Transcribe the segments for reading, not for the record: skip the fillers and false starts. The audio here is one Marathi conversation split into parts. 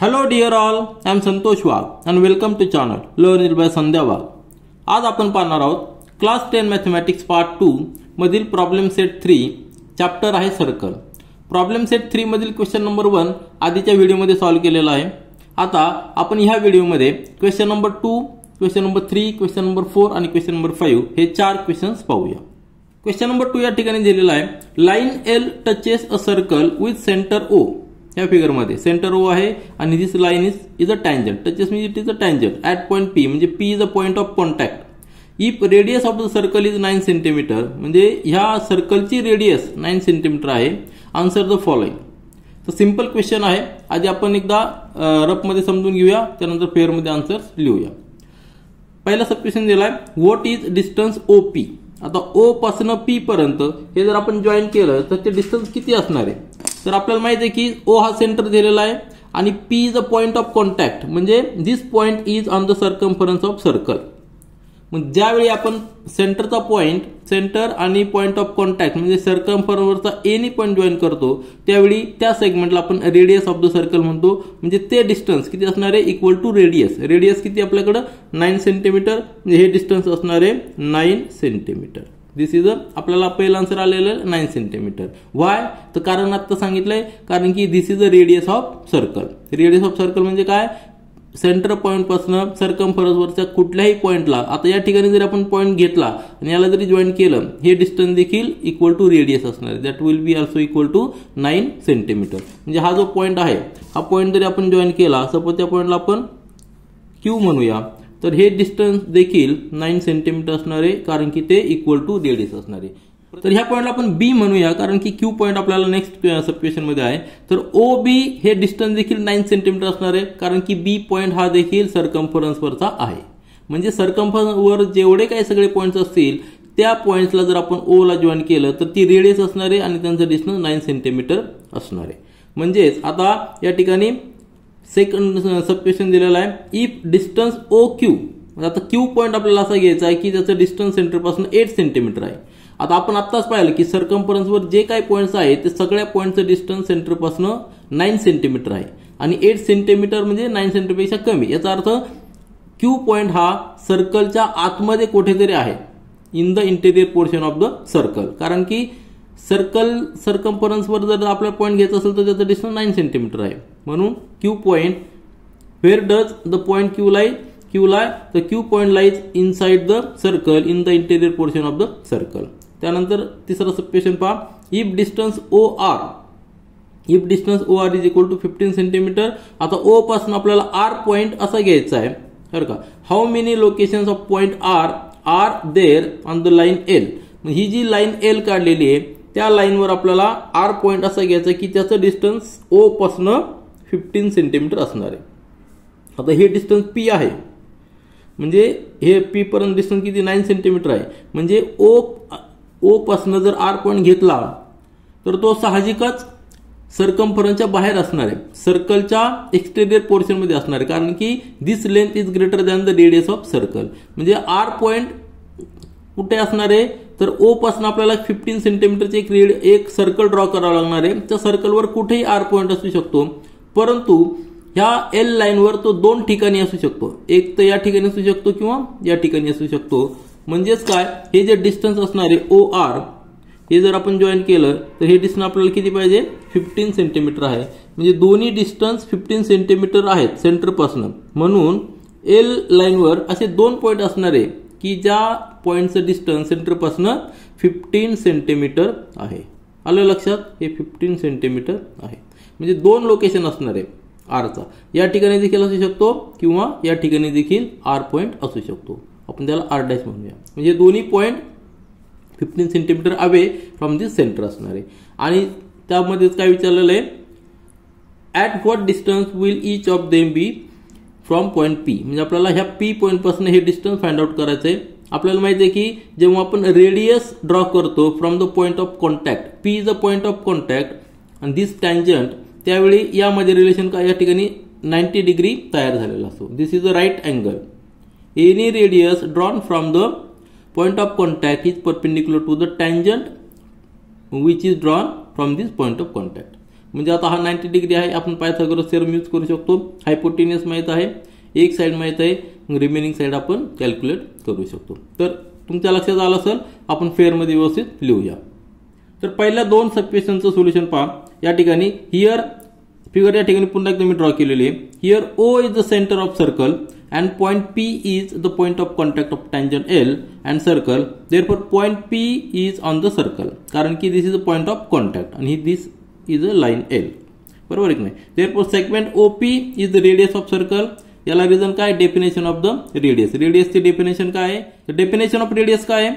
Hello dear all, I am Santosh Wagh and welcome to channel Learn It by Sandhya Wagh. आज आपण पाहणार आहोत क्लास 10 मॅथमॅटिक्स पार्ट 2 मधील प्रॉब्लेम सेट 3 चॅप्टर आहे सर्कल. प्रॉब्लेम सेट 3 मधील क्वेश्चन नंबर 1 आधीच्या व्हिडिओमध्ये सॉल्व्ह केलेला आहे. आता आपण ह्या व्हिडिओमध्ये question number 2, question number 3, question number 4 आणि क्वेश्चन नंबर 5 हे 4 क्वेश्चन्स पाहूया. क्वेश्चन नंबर 2 या ठिकाणी दिलेला आहे line L touches a circle with centre O. या फिगर मध्ये सेंटर O आहे आणि this line is a tangent. Touches म्हणजे it is a tangent at point P म्हणजे P is a point of contact. If radius of the circle is 9 centimetre म्हणजे ह्या सर्कलची रेडियस 9 सेंटीमीटर आहे. Answer the following. तर सिंपल क्वेश्चन आहे. आधी आपण एकदा रफ मध्ये समजून घेऊया, त्यानंतर पेअर मध्ये आन्सर्स लिहूया. पहिला सब क्वेश्चन दिलाय व्हॉट इज डिस्टन्स OP. आता O पासून P पर्यंत हे जर आपण जॉईन केलं तर ते डिस्टन्स किती असणार आहे. तर आपल्याला माहिती आहे की O हा सेंटर दिलेला आहे आणि P is a point of contact म्हणजे this point is on the circumference of circle. मग ज्यावेळी आपण सेंटरचा पॉइंट, सेंटर आणि पॉइंट ऑफ कॉन्टॅक्ट म्हणजे सर्कम्फरन्सवरचा एनी पॉइंट जॉईन करतो त्यावेळी त्या सेगमेंटला आपण रेडियस ऑफ द सर्कल म्हणतो. म्हणजे ते डिस्टन्स किती असणार आहे इक्वल टू रेडियस. रेडियस किती आपल्याकडे 9 सेंटीमीटर म्हणजे हे डिस्टन्स असणार आहे 9 सेंटीमीटर. दिस इज आपल्याला पहिला आन्सर आलेलं 9 सेंटीमीटर. वाय तर कारण आता सांगितलंय कारण की this is a radius of circle. Radius of circle म्हणजे काय, सेंटर पॉइंट पासून सर्कम्फरन्सवरच्या कुठल्याही पॉइंटला. आता या ठिकाणी जर आपण पॉइंट घेतला आणि याला जरी जॉईन केलं हे डिस्टन्स देखील इक्वल टू रेडियस असणार आहे. That will be also equal to 9 centimetre. म्हणजे हा जो पॉइंट आहे हा पॉइंट जरी आपण जॉईन केला, सपोज त्या पॉइंटला आपण Q म्हणूया, तर हे डिस्टन्स देखील 9 सेंटीमीटर असणार आहे कारण की ते इक्वल टू रेडियस असणार आहे. तर ह्या पॉइंटला आपण B म्हणूया कारण की Q पॉइंट आपल्याला नेक्स्ट सब क्वेश्चन मध्ये आहे. तर OB हे डिस्टन्स देखील 9 सेंटीमीटर असणार आहे कारण की B पॉइंट हा देखील सर्कम्फरन्सवरचा आहे. म्हणजे सर्कम्फरन्सवर जेवढे काही सगळे पॉइंट्स असतील त्या पॉइंट्सला जर आपण O ला जॉईन केलं तर ती रेडियस असणार आहे आणि त्यांचं डिस्टन्स 9 सेंटीमीटर असणार आहे. म्हणजेच आता या ठिकाणी सेकंड सब क्वेश्चन दिलेला आहे इफ डिस्टन्स OQ. आता Q पॉइंट आपल्याला असा घ्यायचा आहे की त्याचं डिस्टन्स सेंटर पासून 8 सेंटीमीटर आहे. आता आपण आत्ताच पाहिलं की सर्कम्फरन्सवर जे काही पॉइंट्स आहेत ते सगळ्या पॉइंटचं डिस्टन्स सेंटर पासून 9 सेंटीमीटर आहे आणि 8 सेंटीमीटर म्हणजे 9 सेंटीमीटरपेक्षा कमी. याचा अर्थ Q पॉइंट हा सर्कलच्या आतमध्ये कुठेतरी आहे in the interior portion of the circle. कारण की सर्कम्फरन्सवर जर आपल्याला पॉइंट घ्यायचा असेल तर त्याचं डिस्टन्स 9 सेंटीमीटर आहे. म्हणून Q point where does the point Q lie तर Q point lies inside the circle in the interior portion of the circle. त्यानंतर तिसरा सब क्वेश्चन पहा if distance OR is equal to 15 centimetre. आता O पासून आपल्याला R पॉइंट असा घ्यायचा आहे बरं का. How many locations of point R are there on the line L. ही जी लाईन L काढलेली आहे त्या लाईनवर आपल्याला R पॉइंट असा घ्यायचा की त्याचं डिस्टन्स O पासून 15 सेंटीमीटर असणार आहे. आता हे डिस्टन्स P आहे म्हणजे हे P पर्यंत डिस्टन्स किती 9 सेंटीमीटर आहे. म्हणजे O पासून जर R पॉइंट घेतला तर तो साहजिकच सर्कम्फरन्सच्या बाहेर असणार आहे, सर्कलच्या एक्सटेरियर पोर्शन मध्ये असणार आहे कारण की this length is greater than the radius of circle. म्हणजे R पॉइंट कुठे असणार आहे तर O पासून आपल्याला 15 सेंटीमीटरचे एक सर्कल ड्रॉ करावं लागणार आहे. त्या सर्कलवर कुठेही R पॉइंट असू शकतो, परंतु ह्या L लाईनवर तो 2 ठिकाणी असू शकतो. एक तर या ठिकाणी असू शकतो किंवा या ठिकाणी असू शकतो. म्हणजेच काय, हे जे डिस्टन्स असणार आहे OR हे जर आपण जॉईन केलं तर हे डिस्टन्स आपल्याला किती पाहिजे 15 सेंटीमीटर आहे. म्हणजे दोन्ही डिस्टन्स 15 सेंटीमीटर आहेत सेंटर पासून. म्हणून L लाईनवर असे 2 पॉइंट असणार आहे की ज्या पॉइंटचं डिस्टन्स सेंटर पासून 15 सेंटीमीटर आहे. आलं लक्षात, हे 15 सेंटीमीटर आहे. म्हणजे 2 लोकेशन असणार आहे R चा. या ठिकाणी देखील असू शकतो किंवा या ठिकाणी देखील R पॉइंट असू शकतो. आपण त्याला R डॅश म्हणूया. म्हणजे दोन्ही point 15 centimetre away from this centre असणार आहे. आणि त्यामध्येच काय विचारलेलं आहे at what distance will each of them be from point P. म्हणजे आपल्याला ह्या P पॉइंट पासून हे डिस्टन्स फाइंड आउट करायचं आहे. आपल्याला माहिती आहे की जेव्हा आपण रेडियस ड्रॉ करतो from the point of contact, P is a point of contact आणि दिस टँजंट, त्यावेळी यामध्ये रिलेशन काय या ठिकाणी 90 डिग्री तयार झालेला असतो. This is a right angle. Any radius drawn from the point of contact is perpendicular to the tangent which is drawn from this point of contact. म्हणजे आता हा 90 डिग्री आहे, आपण पायथागोरस थेरम यूज करू शकतो. हायपोटेन्यूस माहित आहे, एक साइड माहित आहे, रिमेनिंग साइड आपण कॅल्क्युलेट करू शकतो. तर तुमच्या लक्षात आलं असेल, आपण फेअरमध्ये व्यवस्थित लिहूया. तर पहिल्या दोन सबक्वेशनचं सोल्युशन पहा. या ठिकाणी हिअर फिगर या ठिकाणी पुन्हा एकदा मी ड्रॉ केलेली आहे. Here O is the centre of circle and point P is the point of contact of tangent L and circle. Therefore point P is on the circle, कारण की this is the point of contact आणि this is a line L. बरोबर आहे की नाही? Therefore segment OP is the radius of circle. याला रिझन काय? Definition of the radius. रेडियसची डेफिनेशन काय आहे? द डेफिनेशन ऑफ रेडियस काय आहे?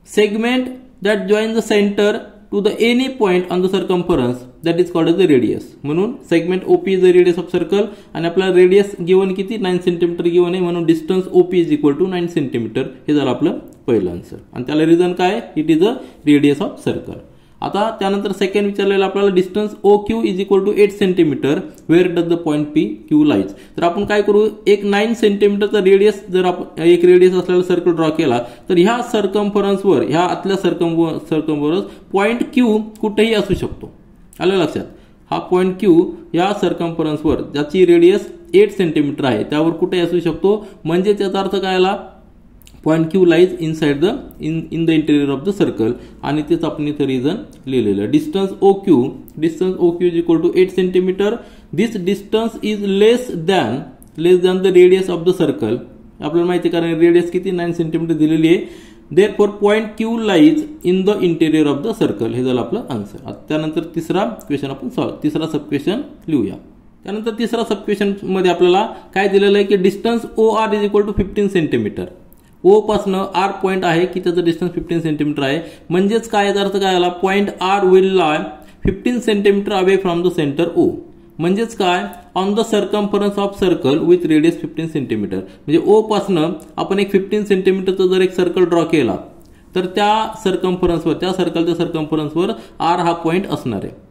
Segment that join the centre to the any point on the circumference that is called the radius. म्हणून segment OP is the radius of circle आणि आपल्याला रेडियस गिवन किती? 9 सेंटीमीटर गिवन आहे, म्हणून distance OP is equal to 9 centimetre. हे झालं आपलं पहिलं आन्सर. आणि त्याला रिझन काय? It is a radius of circle. आता त्यानंतर सेकंड विचारलेलं आपल्याला distance O Q is equal to 8 centimetre where does the point P Q lies. तर आपण काय करू? एक 9 सेंटीमीटरचा रेडियस जर आपण एक रेडियस असलेला सर्कल ड्रॉ केला तर ह्या सर्कम्फरन्सवर, ह्या आतल्या सर्कम्फरन्स पॉइंट क्यू कुठेही असू शकतो. आलं लक्षात? हा पॉइंट क्यू या सर्कम्फरन्सवर ज्याची रेडियस 8 सेंटीमीटर आहे त्यावर कुठेही असू शकतो. म्हणजे त्याचा अर्थ काय आला? Point Q lies inside the in the interior of the circle. आणि तेच आपण इथे रिझन लिहिलेलं. Distance O Q is equal to 8 centimetre. This distance is less than the radius of the circle. आपल्याला माहिती आहे कारण रेडियस किती? 9 सेंटीमीटर दिलेली आहे. Therefore point Q lies in the interior of the circle. हे झालं आपलं आन्सर. त्यानंतर तिसरा क्वेश्चन आपण तिसरा सब क्वेश्चन लिहूया. त्यानंतर तिसरा सब क्वेश्चन मध्ये आपल्याला काय दिलेलं आहे की distance O R is equal to 15 centimetres. O पासून आर पॉइंट आहे की त्याचं डिस्टन्स 15 सेंटीमीटर आहे. म्हणजेच काय याचा अर्थ काय आला? Point R will lie 15 centimetre away from the centre O. म्हणजेच काय? On the circumference of circle with radius 15 centimetre. म्हणजे ओ पासून आपण एक 15 सेंटीमीटरचा जर एक सर्कल ड्रॉ केला तर त्या सर्कम्फरन्सवर, त्या सर्कलच्या सर्कम्फरन्सवर आर हा पॉइंट असणार आहे.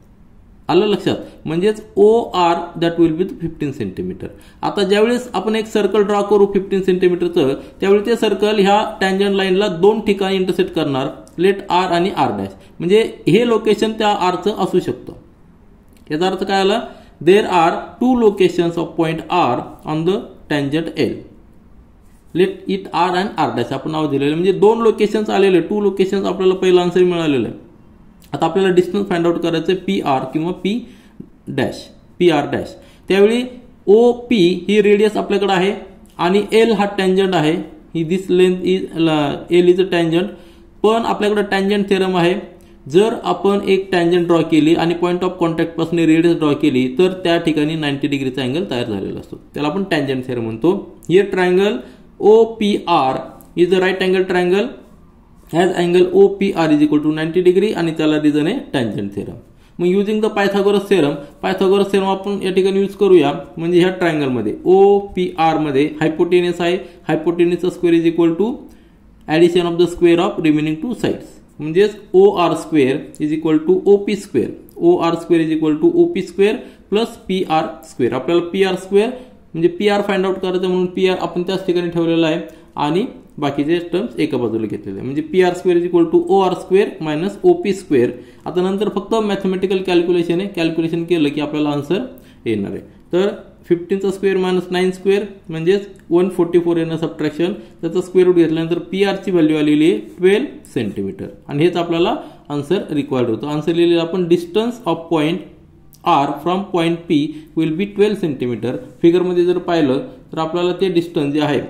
आलं लक्षात? म्हणजेच O R that will be 15 centimetre. आता ज्यावेळेस आपण एक सर्कल ड्रॉ करू 15 सेंटीमीटरचं, त्यावेळी ते सर्कल ह्या टँजंट लाईनला दोन ठिकाणी इंटरसेक्ट करणार, लेट आर आणि आर डॅश. म्हणजे हे लोकेशन त्या आरचं असू शकतं. याचा अर्थ काय आला? There are 2 locations of point R on the tangent L. Let it R and R dash आपण नाव दिलेलं. म्हणजे 2 लोकेशन्स आलेले, 2 लोकेशन्स आपल्याला पहिला आन्सर मिळालेलं आहे. आता आपल्याला डिस्टन्स फाइंड आउट करायचं आहे पी आर किंवा पी आर डॅश. त्यावेळी ओ पी ही रेडियस आपल्याकडे आहे आणि एल हा टँजंट आहे. ही this length is L is a tangent. पण आपल्याकडे टँजंट थेरम आहे. जर आपण एक टँजंट ड्रॉ केली आणि पॉइंट ऑफ कॉन्टॅक्ट पासून रेडियस ड्रॉ केली तर त्या ठिकाणी 90 डिग्रीचा अँगल तयार झालेला असतो. त्याला आपण टँजंट थेरम म्हणतो. Here triangle O P R is a right angle triangle as angle OPR is equal to 90 degree आणि त्याला रिझन आहे टँजंट थेरम. मग युजिंग द पायथागोरस थेरम आपण या ठिकाणी यूज करूया. म्हणजे ह्या ट्रायंगल मध्ये OPR मध्ये हायपोटेनियस आहे. हायपोटेनियसचा square is equal to addition of the square of remaining 2 sides. म्हणजेच OR square is equal to OP square. OR square is equal to OP square plus PR square. आपल्याला PR स्क्वेअर म्हणजे PR फाइंड आउट करायचं म्हणून PR आपण त्याच ठिकाणी ठेवलेला आहे आणि बाकीचे टर्म्स एका बाजूला घेतलेले. म्हणजे PR square is equal to OR square minus OP square. आता नंतर फक्त मॅथमॅटिकल कॅल्क्युलेशन आहे. कॅल्क्युलेशन केलं की आपल्याला आन्सर येणार आहे. तर 15चा स्क्वेअर मायनस 9 स्क्वेअर म्हणजेच 144 येणं सबट्रॅक्शन. त्याचा स्क्वेअर रूट घेतल्यानंतर PR ची व्हॅल्यू आलेली आहे 12 सेंटीमीटर आणि हेच आपल्याला आन्सर रिक्वायर्ड होतं. आन्सर लिहिलेलं आपण distance of point R from point P will be 12 centimetres. फिगरमध्ये जर पाहिलं तर आपल्याला ते डिस्टन्स जे आहे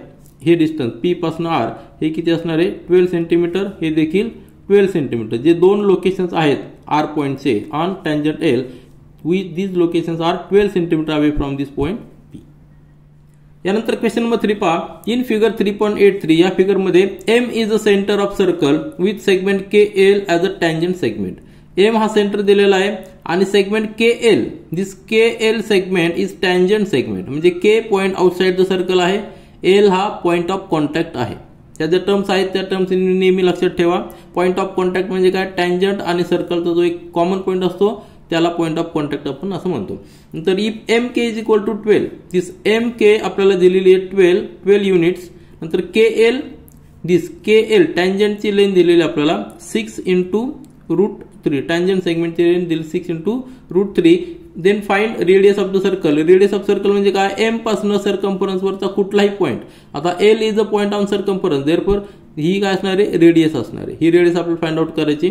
हे डिस्टन्स P पासून R हे किती असणार आहे? 12 सेंटीमीटर. हे देखील 12 सेंटीमीटर. जे 2 लोकेशन्स आहेत आर पॉइंटचे on tangent L with these locations are 12 centimetres away from this point P. यानंतर क्वेश्चन नंबर 3 पहा. इन फिगर 3.83 या फिगरमध्ये M is a centre of circle with segment KL as a tangent segment. M हा सेंटर दिलेला आहे आणि segment KL, this KL segment is tangent segment. म्हणजे K point outside the circle आहे, एल हा पॉइंट ऑफ कॉन्टॅक्ट आहे. त्या ज्या टर्म्स आहेत त्या टर्म्स नेहमी लक्षात ठेवा. पॉइंट ऑफ कॉन्टॅक्ट म्हणजे काय? टँजंट आणि सर्कलचा जो एक कॉमन पॉइंट असतो त्याला पॉइंट ऑफ कॉन्टॅक्ट आपण असं म्हणतो. नंतर if MK is equal to 12, this MK आपल्याला दिलेली आहे 12 युनिट्स. नंतर KL, दिस KL टँजंटची लेंथ दिलेली आपल्याला 6 × √3. टँजंट सेगमेंटची लेंथ दिली 6 × √3. Then find radius of the circle. Radius of circle म्हणजे काय, एम पासून सर्कम्फरन्स वरचा कुठलाही पॉईंट. आता L is a point on circumference, therefore ही काय असणार आहे, रेडियस असणार आहे. ही रेडियस आपल्याला फाइंड आउट करायची.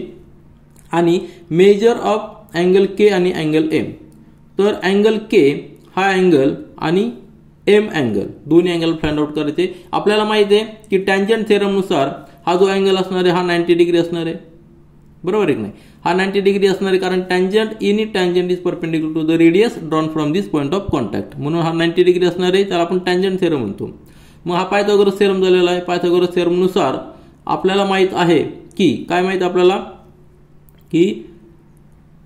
आणि मेजर ऑफ अँगल के आणि अँगल एम. तर अँगल के हा अँगल आणि एम अँगल दोन्ही अँगल फाइंड आउट करायचे. आपल्याला माहिती आहे की टँजंट थेरमनुसार हा जो अँगल असणार आहे हा 90 डिग्री असणार आहे, बरोबर आहे की नाही. हा 90 डिग्री असणार आहे कारण tangent in tangent is perpendicular to the radius drawn from this point of contact, म्हणून हा 90 डिग्री असणार आहे. त्याला आपण टँजंट थेरम म्हणतो. मग हा पायथागोरस थेरम झालेला आहे. पायथागोरस थेरमनुसार आपल्याला माहित आहे की काय माहित आपल्याला की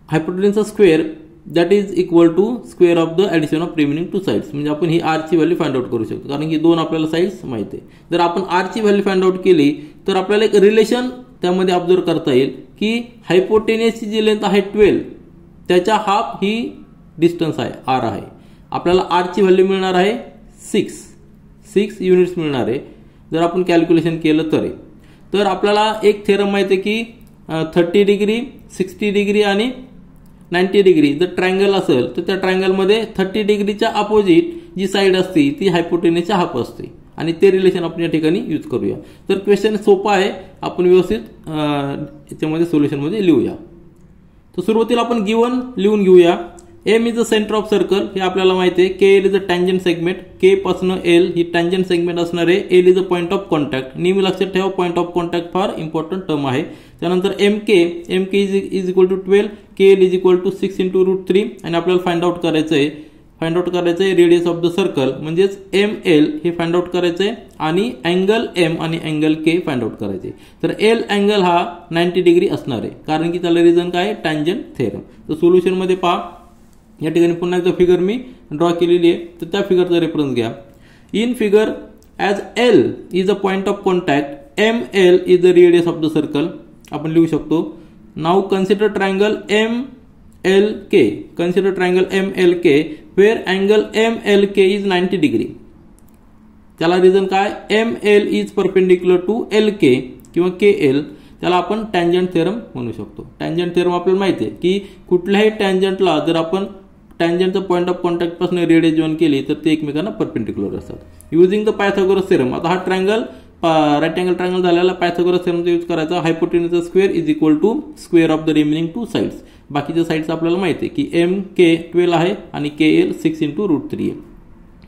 हायपोटेन्यूजचा square that is equal to square of the addition of remaining two sides. म्हणजे आपण ही आर ची व्हॅल्यू फाइंड आउट करू शकतो कारण की दोन आपल्याला साइड्स माहिती आहे. जर आपण आर ची व्हॅल्यू फाइंड आउट केली तर आपल्याला एक रिलेशन त्यामध्ये ऑब्झर्व करता येईल की हायपोटेनियसची जी लेंथ आहे 12 त्याच्या हाफ ही डिस्टन्स आहे आर आहे. आपल्याला आर ची व्हॅल्यू मिळणार आहे 6 युनिट्स मिळणार आहे जर आपण कॅल्क्युलेशन केलं तर आपल्याला एक थेरम माहिती आहे की 30 डिग्री 60 डिग्री आणि 90 डिग्री जर ट्रायंगल असेल तर त्या ट्रायंगलमध्ये 30 डिग्रीच्या अपोजिट जी साईड असते ती हायपोटेनियसच्या हाफ असते आणि ते रिलेशन आपण या ठिकाणी यूज करूया. तर क्वेश्चन सोपा आहे, आपण व्यवस्थित याच्यामध्ये सोल्युशनमध्ये लिहूया. तर सुरुवातीला आपण गिवन लिहून घेऊया. M is the centre of circle हे आपल्याला माहिती आहे. K L is a tangent segment, K पासून एल ही टँजंट सेगमेंट असणार आहे. L is a point of contact, नेहमी लक्षात ठेवा पॉईंट ऑफ कॉन्टॅक्ट फार इम्पॉर्टंट टर्म आहे. त्यानंतर M K is equal to 12, K L is equal to 6 × √3 आणि आपल्याला फाइंड आउट करायचं आहे रेडियस ऑफ द सर्कल म्हणजेच एम एल हे फाइंड आउट करायचंय आणि अँगल एम आणि अँगल के फाइंड आउट करायचे. तर एल अँगल हा 90 डिग्री असणार आहे कारण की त्याला रिझन काय, टँजंट थेरम. तर सोल्युशन मध्ये पहा या ठिकाणी पुन्हा एकदा फिगर मी ड्रॉ केलेली आहे तर त्या फिगरचा रेफरन्स घ्या. In figure as L is a point of contact, M L is the radius of the circle आपण लिहू शकतो. Now consider triangle MLK, consider triangle MLK where angle MLK is 90 degree. त्याला रिझन काय, ML is perpendicular to LK किंवा KL, त्याला आपण टँजंट थेरम म्हणू शकतो. टँजंट थेरम आपल्याला माहिती आहे की कुठल्याही टँजंटला जर आपण टँजंटचा पॉईंट ऑफ कॉन्टॅक्ट पासून रेडियस जॉईन केली तर ते एकमेकांना परपेंडिक्युलर असतात. युजिंग द पायथागोरस थेरम, आता हा ट्रायंगल राईट अँगल ट्रायंगल झालेला पायथागोरस थेरमचा यूज करायचा. हायपोटेन्यूजचा square is equal to square of the remaining two sides. बाकीच्या साइड्स आपल्याला माहिती आहे की एम के 12 आहे आणि के एल 6 × √3 आहे.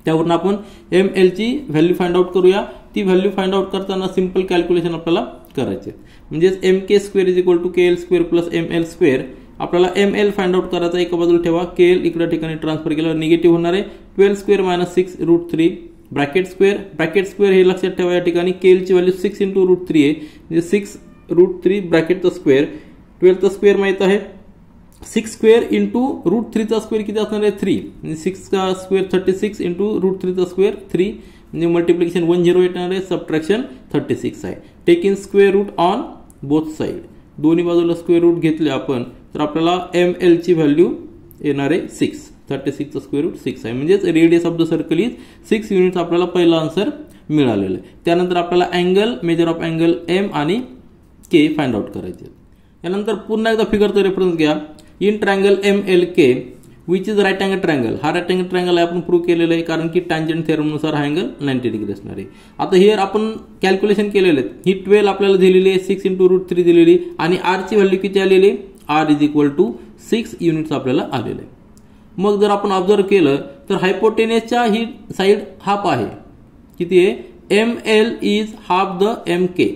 त्यावरून आपण एम एल ची व्हॅल्यू फाइंड आउट करूया. ती व्हॅल्यू फाइंड आउट करताना सिंपल कॅल्क्युलेशन आपल्याला करायचे म्हणजेच M K square is equal to K L square plus M L square. आपल्याला एम एल फाइंड आउट करायचा, एका बाजूला ठेवा. के एल इकडे ठिकाणी ट्रान्सफर केल्यावर निगेटिव्ह होणार आहे. 12 स्क्वेअर मायनस 6 √3 ब्रॅकेट स्क्वेअर हे लक्षात ठेवा. या ठिकाणी के एल ची व्हॅल्यू 6 × √3 आहे म्हणजे 6 √3 ब्रॅकेटचा स्क्वेअर. 12चा स्क्वेअर माहित आहे. 6 स्क्वेअर इंटू √3चा स्क्वेअर किती असणार आहे 3 म्हणजे 6 चा स्क्वेअर 36 इंटू √3चा स्क्वेअर 3 म्हणजे मल्टिप्लिकेशन 108 येणार आहे. सबट्रॅक्शन 36 आहे. Take in square root on both side, दोन्ही बाजूला स्क्वेअर रूट घेतले आपण तर आपल्याला एम एल ची व्हॅल्यू येणार आहे 6. 36चा स्क्वेअर रूट 6 आहे म्हणजेच radius of the circle is 6 units. आपल्याला पहिला आन्सर मिळालेला आहे. त्यानंतर आपल्याला angle measure of angle M आणि के फाइंड आउट करायचे. यानंतर पुन्हा एकदा फिगरचा रेफरन्स घ्या. In triangle MLK which is right angle triangle, हा राईट अँगल ट्रायंगल आहे आपण प्रूव्ह केलेलं आहे कारण की टँजंट थेरमनुसार हा अँगल 90 डिग्री असणार आहे. आता हिअर आपण कॅल्क्युलेशन केलेले आहेत. ही 12 आपल्याला दिलेली आहे, 6 × √3 दिलेली आणि आर ची व्हॅल्यू किती आलेली आहे, R is equal to 6 units आपल्याला आलेलं आहे. मग जर आपण ऑब्झर्व केलं तर हायपोटेनियसच्या ही साईड हाफ आहे, किती आहे, ML is half the MK,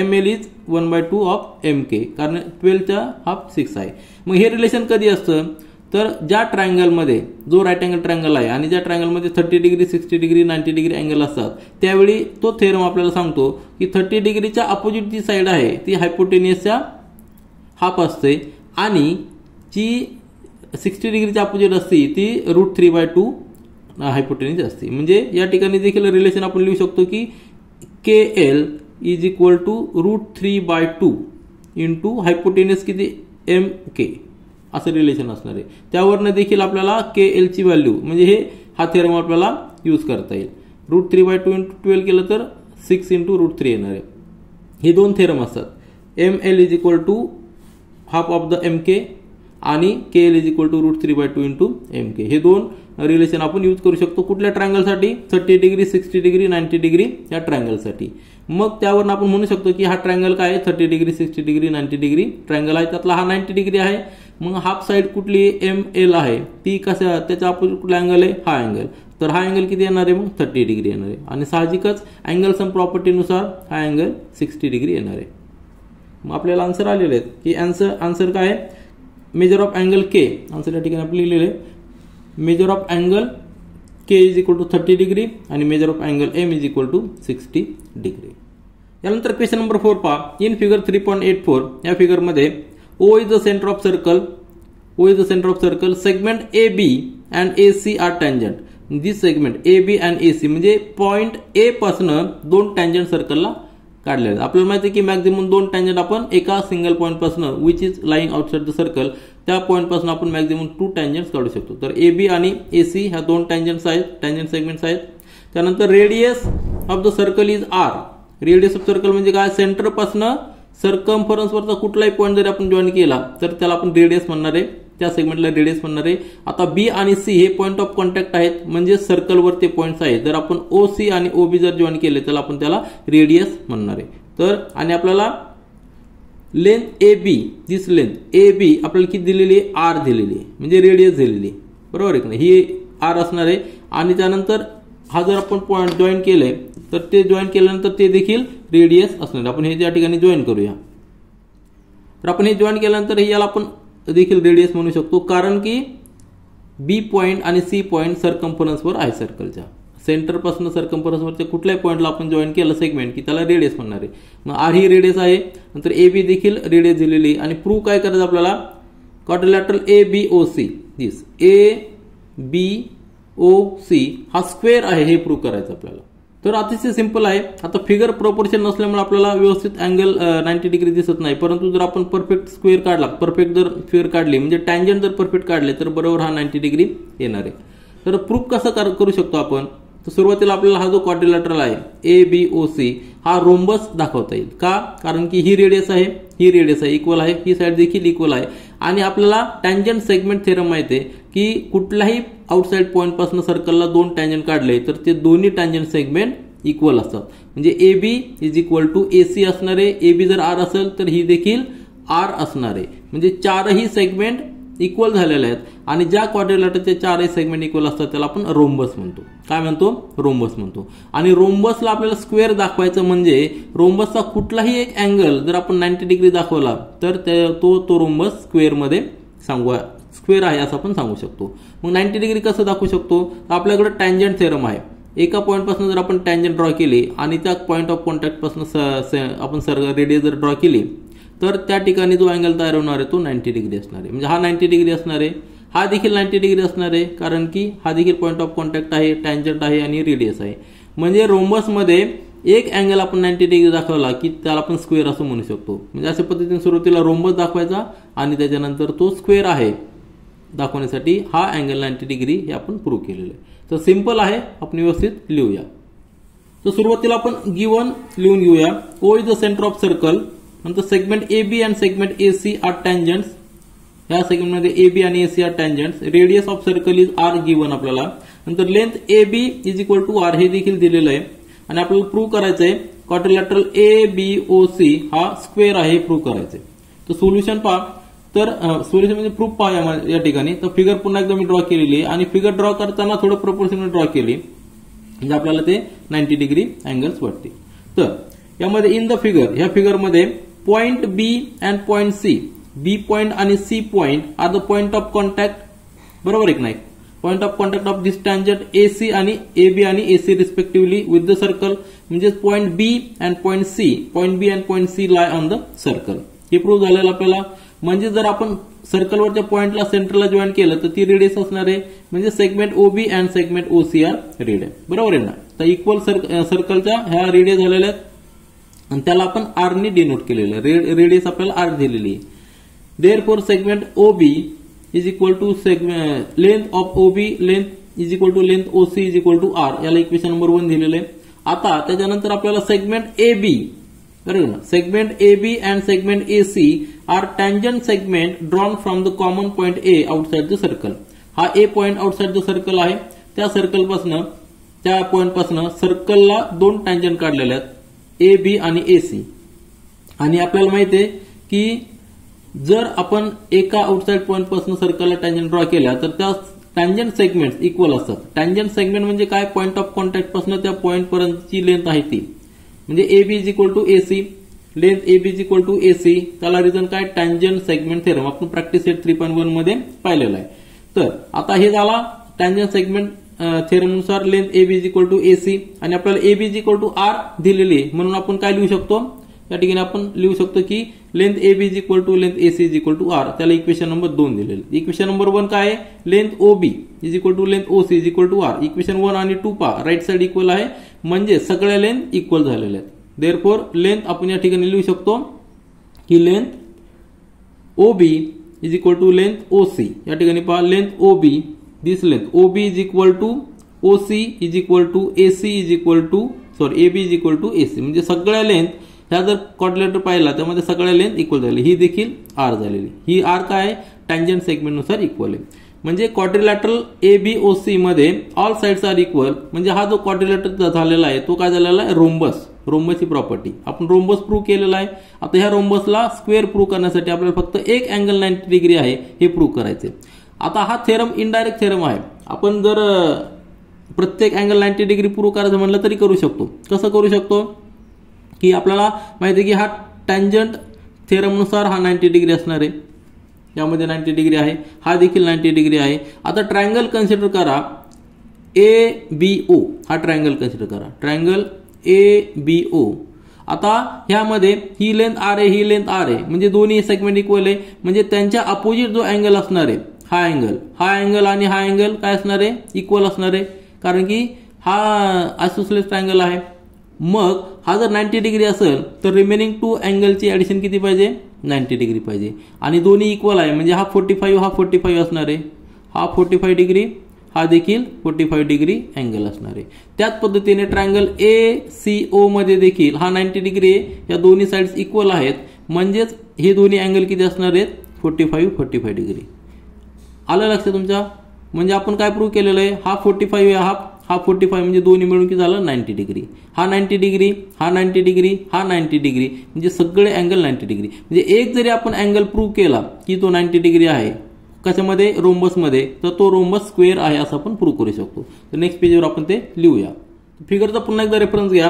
ML is 1/2 of MK कारण 12चा हाफ 6 आहे. मग हे रिलेशन कधी असतं तर ज्या ट्रायंगलमध्ये जो राईट अँगल ट्रायंगल आहे आणि ज्या ट्रायंगलमध्ये 30 डिग्री 60 डिग्री 90 डिग्री अँगल असतात त्यावेळी तो थेरम आपल्याला सांगतो की 30 डिग्रीच्या अपोजिट जी साईड आहे ती हायपोटेनियसच्या हाफ असते आणि जी 60 डिग्रीच्या अपोजिट असते ती √3/2 हायपोटेनियस असते. म्हणजे या ठिकाणी देखील रिलेशन आपण लिहू शकतो की KL is equal to √3/2 into hypotenuse किती MK असं रिलेशन असणार आहे. त्यावरनं देखील आपल्याला KL ची व्हॅल्यू म्हणजे हा थेरम आपल्याला यूज करता येईल. √3/2 × 12 केलं तर 6 × √3 येणार आहे. हे दोन थेरम असतात. ML is equal to half of the MK आणि KL is equal to √3/2 into MK. हे दोन रिलेशन आपण यूज करू शकतो कुठल्या ट्रायंगलसाठी 30 डिग्री 60 डिग्री 90 डिग्री या ट्रायंगलसाठी. मग त्यावरून आपण म्हणू शकतो की हा ट्रायंगल काय आहे 30 डिग्री 60 डिग्री 90 डिग्री ट्रायंगल आहे, त्यातला हा 90 डिग्री आहे. मग हाफ साईड कुठली ML आहे ती कशा त्याचा अपोजिट कुठला अँगल आहे हा अँगल, तर हा अँगल किती येणार आहे मग 30 डिग्री येणार आहे. आणि साहजिकच अँगल सम प्रॉपर्टीनुसार हा अँगल 60 डिग्री येणार आहे. मग आपल्याला आन्सर आलेले आहेत की आन्सर काय आहे measure of angle K. Answer या ठिकाणी आपण लिहिलेलं आहे measure of angle K is equal to 30 degree आणि measure of angle M is equal to 60 degree. यानंतर क्वेश्चन नंबर 4 पहा. इन फिगर 3.84 या फिगरमध्ये O is the center of circle. O is the center of circle. Segment AB and AC are tangent. This segment AB and AC म्हणजे पॉइंट A पासून दोन टँजंट सर्कलला काढले आहेत. आपल्याला माहिती आहे की मॅक्झिमम दोन टँजंट आपण एका सिंगल पॉइंट पासून which is lying outside the circle त्या पॉइंट पासून आपण मॅक्झिमम 2 टँजंट्स काढू शकतो. तर AB आणि AC ह्या दोन टँजंट्स आहेत, टँजंट सेगमेंट्स आहेत. त्यानंतर radius of the circle is R. Radius of circle म्हणजे काय सेंटर पासून सर्कम्फरन्स वरचा कुठलाही पॉईंट जर आपण जॉईन केला तर त्याला आपण रेडियस म्हणणार आहे, त्या सेगमेंटला रेडियस म्हणणार आहे. आता B आणि C हे पॉइंट ऑफ कॉन्टॅक्ट आहेत म्हणजे सर्कलवर ते पॉइंट्स आहेत. जर आपण OC आणि OB जर जॉईन केले तर आपण त्याला रेडियस म्हणणार आहे. तर आणि आपल्याला लेंथ AB, दिस लेंथ AB आपल्याला किती दिलेली आहे R दिलेली आहे म्हणजे रेडियस दिलेली आहे, बरोबर आहे की नाही. ही R असणार आहे आणि त्यानंतर हा जर आपण पॉइंट जॉईन केले तर ते जॉईन केल्यानंतर ते देखील रेडियस असणार. आपण हे या ठिकाणी जॉईन करूया. तर आपण हे जॉईन केल्यानंतर याला आपण देखील रेडियस म्हणू शकतो कारण की B पॉइंट आणि C पॉइंट सर्कम्फरन्सवर आहे सर्कलच्या. सेंटर पासून सर्कम्फरन्सवरच्या कुठल्याही पॉइंटला आपण जॉईन केलं सेगमेंट की त्याला रेडियस म्हणणार आहे. मग R ही रेडियस आहे, नंतर AB देखील रेडियस दिलेली आणि प्रूव्ह काय करायचं आपल्याला क्वाड्रिलॅटरल ABOC दिस ABOC हा स्क्वेअर आहे हे प्रूव्ह करायचं आपल्याला. तर अतिशय सिंपल आहे. आता फिगर प्रोपोर्शन नसल्यामुळे आपल्याला व्यवस्थित अँगल 90 डिग्री दिसत नाही, परंतु जर आपण परफेक्ट स्क्वेअर काढला, परफेक्ट जर फिगर काढली म्हणजे टँजंट जर परफेक्ट काढले तर बरोबर हा 90 डिग्री येणार आहे. तर प्रूफ कसं करू शकतो आपण, तर सुरुवातीला आपल्याला हा जो क्वाड्रिलॅटरल आहे ABOC हा रोम्बस दाखवता येईल. का, कारण की ही रेडियस आहे, ही रेडियस आहे, इक्वल आहे, ही साईड देखील इक्वल आहे आणि आपल्याला टँजंट सेगमेंट थेरम माहिती आहे की कुठल्याही आउटसाइड पॉइंट पासून सर्कलला दोन टँजंट काढले तर ते दोन्ही टँजंट सेगमेंट इक्वल असतात. म्हणजे AB is equal to AC असणार आहे. AB जर R असेल तर ही देखील R असणार आहे. म्हणजे चारही सेगमेंट इक्वल झालेले आहेत आणि ज्या क्वाड्रिलॅटरचे चारही सेगमेंट इक्वल असतात त्याला आपण रोम्बस म्हणतो. काय म्हणतो, रोम्बस म्हणतो. आणि रोम्बसला आपल्याला स्क्वेअर दाखवायचं म्हणजे रोम्बसचा कुठलाही एक अँगल जर आपण 90 डिग्री दाखवला तर तो रोम्बस स्क्वेअर मध्ये स्क्वेअर आहे असं आपण सांगू शकतो. मग 90 डिग्री कसं दाखवू शकतो, तर आपल्याकडे टँजंट थेरम आहे. एका पॉइंट पासून जर आपण टँजंट ड्रॉ केली आणि त्या पॉइंट ऑफ कॉन्टॅक्ट पासून आपण रेडियस जर ड्रॉ केली तर त्या ठिकाणी जो अँगल तयार होणार आहे तो 90 डिग्री असणार आहे. म्हणजे हा 90 डिग्री असणार आहे, हा देखील 90 डिग्री असणार आहे कारण की हा देखील पॉइंट ऑफ कॉन्टॅक्ट आहे, टँजंट आहे आणि रेडियस आहे. म्हणजे रोम्बसमध्ये एक अँगल आपण 90 डिग्री दाखवला की त्याला आपण स्क्वेअर असं म्हणू शकतो. म्हणजे अशा पद्धतीने सुरुवातीला रोम्बस दाखवायचा आणि त्याच्यानंतर तो स्क्वेअर आहे दाखवण्यासाठी हा अँगल 90 डिग्री हे आपण प्रूव्ह केलेलं आहे. तर सिंपल आहे, आपण व्यवस्थित लिहूया. तर सुरुवातीला आपण गिवन लिहून घेऊया. O is the centre of circle, नंतर segment AB and segment AC are tangents. या सेगमेंटमध्ये AB आणि AC are tangents. Radius of circle is R given आपल्याला. नंतर length AB is equal to R हे देखील दिलेलं आहे आणि आपल्याला प्रूव्ह करायचं आहे क्वाड्रिलॅटरल ABOC हा स्क्वेअर आहे हे प्रूव्ह करायचं आहे. तर सोल्युशन पहा. तर सोल्युशन म्हणजे प्रूफ पहा या ठिकाणी. तर फिगर पुन्हा एकदा मी ड्रॉ केलेली आहे आणि फिगर ड्रॉ करताना थोडं प्रोपोर्शनल ड्रॉ केली म्हणजे आपल्याला ते 90 डिग्री अँगल्स वाटते. तर यामध्ये इन द फिगर, ह्या फिगरमध्ये point B and point C, B point आणि C point are the point of contact, बरोबर आहे की नाही. Point of contact of this tangent AC आणि AB आणि AC respectively with the circle. म्हणजे point B and point C, point B and point C lie on the circle. हे प्रूव्ह झालेलं आपल्याला. म्हणजे जर आपण सर्कलवरच्या पॉइंटला सेंटरला जॉईन केलं तर ती रेडियस असणार आहे. म्हणजे segment OB and segment OC are radius, बरोबर आहे ना. तर इक्वल सर्कलच्या ह्या रेडियस झालेल्या आहेत आणि त्याला आपण R ने डिनोट केलेलं आहे. रेडियस आपल्याला R दिलेली आहे. Therefore segment OB is equal to length of OB length is equal to length OC is equal to R. याला इक्वेशन नंबर 1 दिलेलं आहे. आता त्याच्यानंतर आपल्याला सेगमेंट AB, बरोबर ना, segment AB and segment AC are tangent segment drawn from the common point A outside the circle. हा A point outside the circle आहे. त्या सर्कलपासून त्या पॉइंटपासून सर्कलला दोन टँजंट काढलेले आहेत ए बी आणि ए सी. आणि आपल्याला माहिती आहे की जर आपण एका आउटसाइड पॉइंट पासून सर्कलला टँजंट ड्रॉ केला तर त्या टँजंट सेगमेंट्स इक्वल असतात. टँजंट सेगमेंट म्हणजे काय, पॉइंट ऑफ कॉन्टॅक्ट पासून त्या पॉइंट पर्यंतची लेंथ आहे ती, म्हणजे A B is equal to A C, length A B is equal to A C. त्याला रिझन काय, टँजंट सेगमेंट थेरम. आपण प्रॅक्टिस सेट 3.1 मध्ये पाहिलेला आहे. तर आता हे झाला टँजंट सेगमेंट थेरम नुसार length A B is equal to A C. आणि आपल्याला A B is equal to R दिलेली, म्हणून आपण काय लिहू शकतो, या ठिकाणी आपण लिहू शकतो की length A B is equal to length A C is equal to R. त्याला इक्वेशन नंबर 2 दिलेले. इक्वेशन नंबर 1 काय आहे, length O B is equal to length O C is equal to R. Equation 1 आणि 2 पहा, राईट साइड इक्वल आहे, म्हणजे सगळ्या लेंथ इक्वल झालेल्या आहेत. देअरफॉर लेंथ आपण या ठिकाणी लिहू शकतो की length O B is equal to length O C. या ठिकाणी पहा, length O B, this length O B is equal to O C is equal to A C is equal to A B is equal to A C. म्हणजे सगळ्या लेंथ ह्या जर क्वाड्रिलेटर पाहिला त्यामध्ये सगळ्या लेंथ इक्वल झाली. ही देखील आर झालेली. ही आर काय आहे, टँजंट सेगमेंट नुसार इक्वल आहे. म्हणजे quadrilateral A B O C मध्ये ऑल साइड्स आर इक्वल. म्हणजे हा जो क्वाड्रिलॅटर झालेला आहे तो काय झालेला आहे, रोम्बस. रोम्बसची प्रॉपर्टी आपण रोम्बस प्रूव्ह केलेला आहे. आता ह्या रोम्बसला स्क्वेअर प्रूव्ह करण्यासाठी आपल्याला फक्त एक अँगल 90 डिग्री आहे हे प्रूव्ह करायचे. आता हा थेरम इनडायरेक्ट थेरम आहे. आपण जर प्रत्येक अँगल 90 डिग्री प्रूव्ह करायचं म्हणलं तरी करू शकतो. कसं करू शकतो की आपल्याला माहिती आहे की हा टँजंट थेरम नुसार हा 90 डिग्री असणार आहे. यामध्ये 90 डिग्री आहे, हा देखील 90 डिग्री आहे. आता ट्रायंगल कन्सिडर करा ए बी ओ. हा ट्रायंगल कन्सिडर करा, ट्रायंगल ए बी ओ. आता ह्यामध्ये ही लेंथ आर आहे, ही लेंथ आर आहे, म्हणजे दोन्ही सेगमेंट इक्वल आहे. म्हणजे त्यांच्या अपोजिट जो अँगल असणार आहे हा अँगल आणि हा अँगल काय असणार आहे, इक्वल असणार आहे. कारण की हा आयसोसेलेस ट्रायंगल आहे. मग हा जर 90 डिग्री असेल तर रिमेनिंग 2 अँगलची ऍडिशन किती पाहिजे, 90 डिग्री पाहिजे. आणि दोन्ही इक्वल आहे, म्हणजे हा 45 हा 45 असणार आहे, हा 45 डिग्री, हा देखील 45 डिग्री अँगल असणार आहे. त्याच पद्धतीने ट्रायंगल ए सी ओ मध्ये देखील हा 90 डिग्री आहे. या दोन्ही साइड्स इक्वल आहेत, म्हणजेच हे दोन्ही अँगल किती असणार आहेत, 45 डिग्री. आलं लक्षात तुमच्या. म्हणजे आपण काय प्रूव्ह केलेलं आहे, हा 45 आहे, हा 45, म्हणजे दोन्ही मिळून किती झालं 90 डिग्री. हा 90 डिग्री, हा 90 डिग्री, हा 90 डिग्री, म्हणजे सगळे अँगल 90 डिग्री. म्हणजे एक जरी आपण अँगल प्रूव्ह केला की तो 90 डिग्री आहे कशामध्ये, रोम्बसमध्ये, तर तो रोम्बस स्क्वेअर आहे असं आपण प्रूव्ह करू शकतो. तर नेक्स्ट पेजवर आपण ते लिहूया. फिगरचा पुन्हा एकदा रेफरन्स घ्या.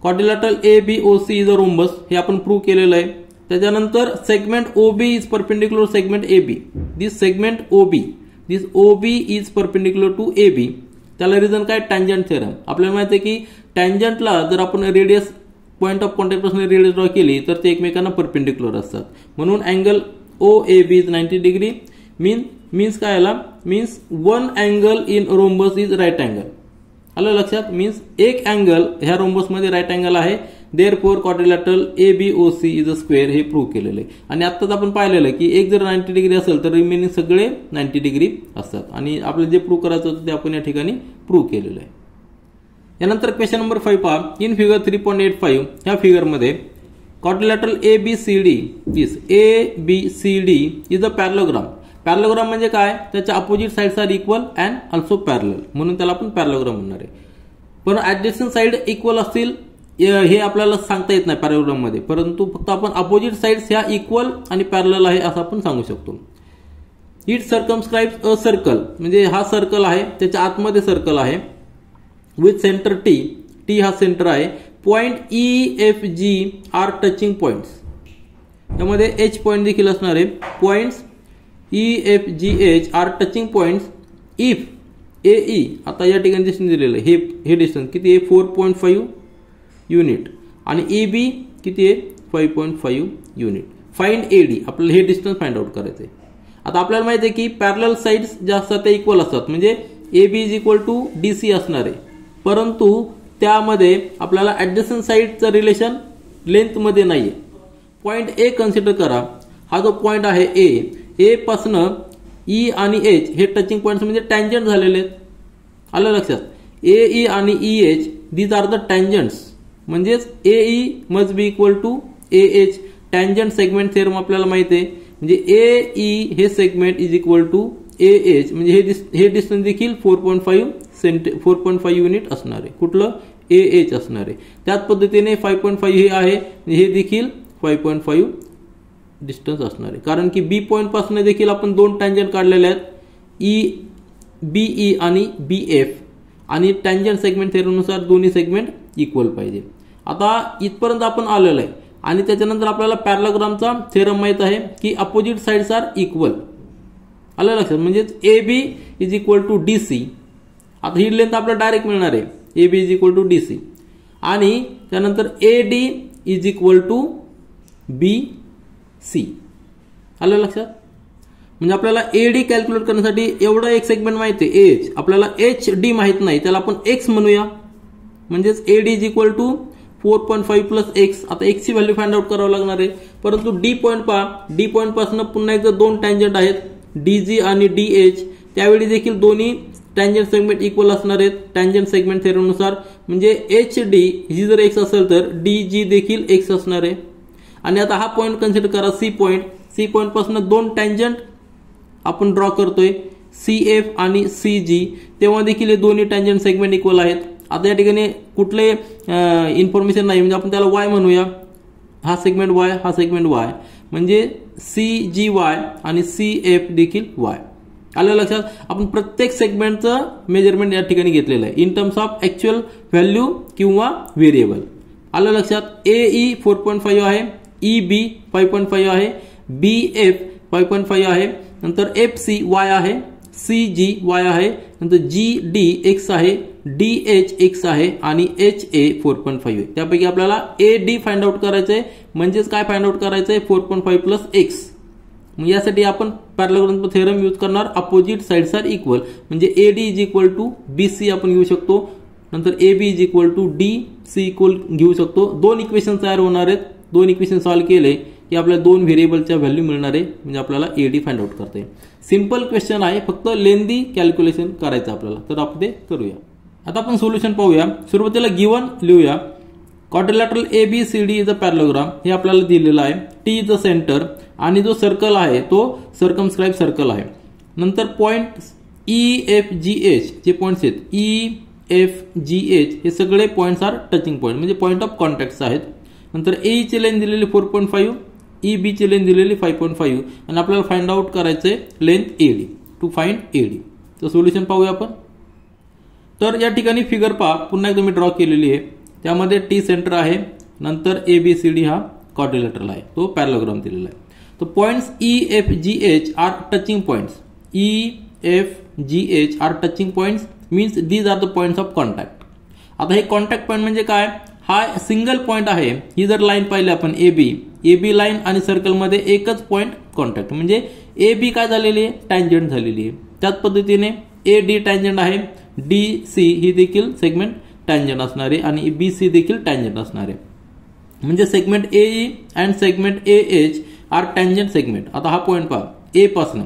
Quadrilateral A B O C is a rhombus, हे आपण प्रूव्ह केलेलं आहे. त्याच्यानंतर segment O B is perpendicular segment A B. This segment O B is perpendicular to A B. त्याला रिझन काय, टँजंट थेरम. आपल्याला माहिती आहे की टँजंटला जर आपण रेडियस पॉइंट ऑफ कॉन्टॅक्ट पासून रेडियस ड्रॉ केली तर ते एकमेकांना परपेंडिक्युलर असतात. म्हणून angle O A B is 90 degree. Means काय आला, means one angle in rhombus is right angle. आलं लक्षात. मीन्स एक अँगल ह्या रोम्बस मध्ये राईट अँगल आहे. Therefore quadrilateral A B O C is a square, हे प्रूव्ह केलेलं आहे. आणि आत्ताच आपण पाहिलेलं की एक जर 90 डिग्री असेल तर रिमेनिंग सगळे 90 डिग्री असतात. आणि आपल्याला जे प्रूव्ह करायचं होतं ते आपण या ठिकाणी प्रूव्ह केलेलं आहे. यानंतर क्वेश्चन नंबर 5 पहा. इन फिगर 3.85 ह्या फिगरमध्ये quadrilateral A B C D, this A B C D is a parallelogram. Parallelogram म्हणजे काय, त्याच्या opposite sides are equal and also parallel, म्हणून त्याला आपण पॅरलोग्राम म्हणणार आहे. पण ऍडजस्टंट साइड इक्वल असतील हे आपल्याला सांगता येत नाही पॅरलोग्राम मध्ये, परंतु फक्त आपण अपोजिट साइड्स ह्या इक्वल आणि पॅरलल आहे असं आपण सांगू शकतो. इट सर्कमस्क्राइब्स अ सर्कल, म्हणजे हा सर्कल आहे, त्याच्या आतमध्ये सर्कल आहे, विथ सेंटर टी. टी हा सेंटर आहे. Point E F G are touching points. त्यामध्ये एच पॉइंट देखील असणार आहे. Points E F G H are touching points if A E. आता या ठिकाणी डिस्टन्स दिलेलं आहे, हे डिस्टन्स किती आहे, 4.5 युनिट. आणि ए बी किती आहे, 5.5 युनिट. Find A D. आपल्याला हे डिस्टन्स फाइंड आउट करायचं आहे. आता आपल्याला माहिती आहे की पॅरलल साइड्स ज्या असतात त्या इक्वल असतात, म्हणजे A B is equal to D C असणार आहे. परंतु त्यामध्ये आपल्याला ऍडजस्टंट साइडचं रिलेशन लेंथ मध्ये नाहीये. पॉइंट ए कन्सिडर करा. हा जो पॉइंट आहे ए पासून ई आणि एच हे टचिंग पॉइंट्स म्हणजे टँजंट झालेले आहेत. आलं लक्षात. ए ई आणि E H these are the tangents. म्हणजेच A E must be equal to A H. Tangent segment theorem आपल्याला माहिती आहे, म्हणजे ए ई हे segment is equal to A H, म्हणजे हे डिस्टन्स देखील 4.5 युनिट असणार आहे. कुठलं? ए एच असणार आहे. त्याच पद्धतीने 5.5 हे आहे, हे देखील 5.5 डिस्टन्स असणार आहे. कारण की बी पॉईंट पासून देखील आपण दोन टँजंट काढलेले आहेत, बीई आणि बीएफ, आणि टँजंट सेगमेंट थेरमनुसार दोन्ही सेगमेंट इक्वल पाहिजे. आता इथपर्यंत आपण आलेलो आहे आणि त्याच्यानंतर आपल्याला पॅरलोग्रामचा थेरम माहित आहे की अपोजिट साइड्स आर इक्वल. आलं लक्षात? म्हणजे A B is equal to D C. आता ही लेंथ आपल्याला डायरेक्ट मिळणार आहे, A B is equal to D C, आणि त्यानंतर A D is equal to B C. आलं लक्षात? म्हणजे आपल्याला ए डी कॅल्क्युलेट करण्यासाठी एवढं एक सेगमेंट माहिती आहे एच, आपल्याला एच डी माहित नाही, त्याला आपण एक्स म्हणूया. म्हणजेच A D is equal to 4.5 plus X. आता एक्स ची व्हॅल्यू फाइंड आउट करावं लागणार आहे. परंतु डी पॉईंट पहा, डी पॉईंट पासून पुन्हा एकदा दोन टँजंट आहेत, डीजी आणि डीएच. त्यावेळी देखील दोन्ही टँजंट सेगमेंट इक्वल असणार आहेत टँजंट सेगमेंट थेरमनुसार. म्हणजे एच डी ही जर एक्स असेल तर डीजी देखील एक्स असणार आहे. आणि आता हा पॉईंट कन्सिडर करा, सी पॉईंट. सी पॉईंट पासून दोन टँजंट आपण ड्रॉ करतोय, सी एफ आणि सी जी. तेव्हा देखील हे दोन्ही टँजंट सेगमेंट इक्वल आहेत. आता या ठिकाणी कुठले इन्फॉर्मेशन नाही, म्हणजे आपण त्याला वाय म्हणूया. हा सेगमेंट वाय, हा सेगमेंट वाय, म्हणजे सी जी वाय आणि सी एफ देखील वाय. आलं लक्षात? आपण प्रत्येक सेगमेंटचं मेजरमेंट या ठिकाणी घेतलेलं आहे in terms of actual value किंवा व्हेरिएबल. आलं लक्षात? ए ई 4.5 आहे, ई बी 5.5 आहे, बी एफ 5.5 आहे, नंतर एफ सी वाय आहे, सी जी वाय आहे, नंतर जी डी एक्स आहे, डी एच एक्स आहे, आणि एच ए 4.5 आहे. त्यापैकी आपल्याला ए डी फाइंड आउट करायचं आहे. म्हणजेच काय फाइंड आउट करायचं आहे? 4.5 प्लस एक्स. मग यासाठी आपण पॅरलोग्राम थेरम यूज करणार, अपोजिट साइड्स आर इक्वल. म्हणजे A D is equal to B C आपण घेऊ शकतो, नंतर A B is equal to D C equal घेऊ शकतो. दोन इक्वेशन तयार होणार आहेत. दोन इक्वेशन सॉल्व्ह केले की आपल्याला दोन व्हेरिएबलच्या व्हॅल्यू मिळणार आहे. म्हणजे आपल्याला ए डी फाइंड आउट करता येईल. सिंपल क्वेश्चन आहे, फक्त लेंदी कॅल्क्युलेशन करायचं आपल्याला, तर आपण ते करूया. आता आपण सोल्युशन पाहूया. सुरुवातीला गिवन लिहूया. Quadrilateral A B C D is a parallelogram, हे आपल्याला दिलेलं आहे. टी इज अ सेंटर, आणि जो सर्कल आहे तो सर्कमस्क्राइब सर्कल आहे. नंतर point E F G H, जे पॉइंट्स आहेत ई एफ जी एच, हे सगळे पॉइंट्स आर टचिंग पॉइंट, म्हणजे पॉइंट ऑफ कॉन्टॅक्ट आहेत. नंतर ए ची लेंथ दिलेली 4.5, ई बी ची लेंथ दिलेली 5.5, आणि आपल्याला फाइंड आउट करायचंय length A D, to find A D. तर सोल्युशन पाहूया आपण. तर या ठिकाणी फिगर पहा, पुन्हा एकदा मी ड्रॉ केलेली आहे. त्यामध्ये टी सेंटर आहे, नंतर ए बी सी डी हा क्वाड्रिलॅटरल आहे, तो पॅरलोग्राम दिलेला आहे. तो points E F G H are touching points. E F G H are touching points means these are the points of contact. आता हे कॉन्टॅक्ट पॉइंट म्हणजे काय? हा सिंगल पॉइंट आहे. ही जर लाईन पाहिली आपण ए बी लाईन आणि सर्कलमध्ये एकच पॉइंट कॉन्टॅक्ट, म्हणजे ए बी काय झालेली आहे? टँजंट झालेली आहे. त्याच पद्धतीने ए डी टँजंट आहे, डी सी ही देखील सेगमेंट टँजंट असणार आहे, आणि बी सी देखील टँजंट असणार आहे. म्हणजे segment A E and segment A H are tangent segment. आता हा पॉइंट पहा, ए पासून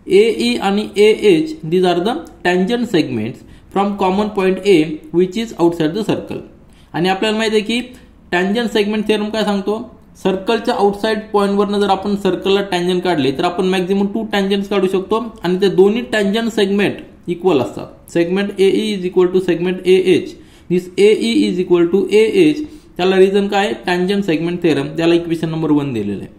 ए ई आणि A H these are the tangent segments from common point A which is outside the circle. आणि आपल्याला माहिती आहे की टँजंट सेगमेंट थेरम काय सांगतो? सर्कलच्या आउटसाइड पॉइंटवरनं जर आपण सर्कलला टँजंट काढले तर आपण मॅक्झिमम 2 टँजंट्स काढू शकतो, आणि ते दोन्ही टँजंट सेगमेंट इक्वल असतात. Segment A E is equal to segment A H, this A E is equal to A H. त्याला रिझन काय? Tangent segment theorem. त्याला इक्वेशन नंबर 1 दिलेलं आहे.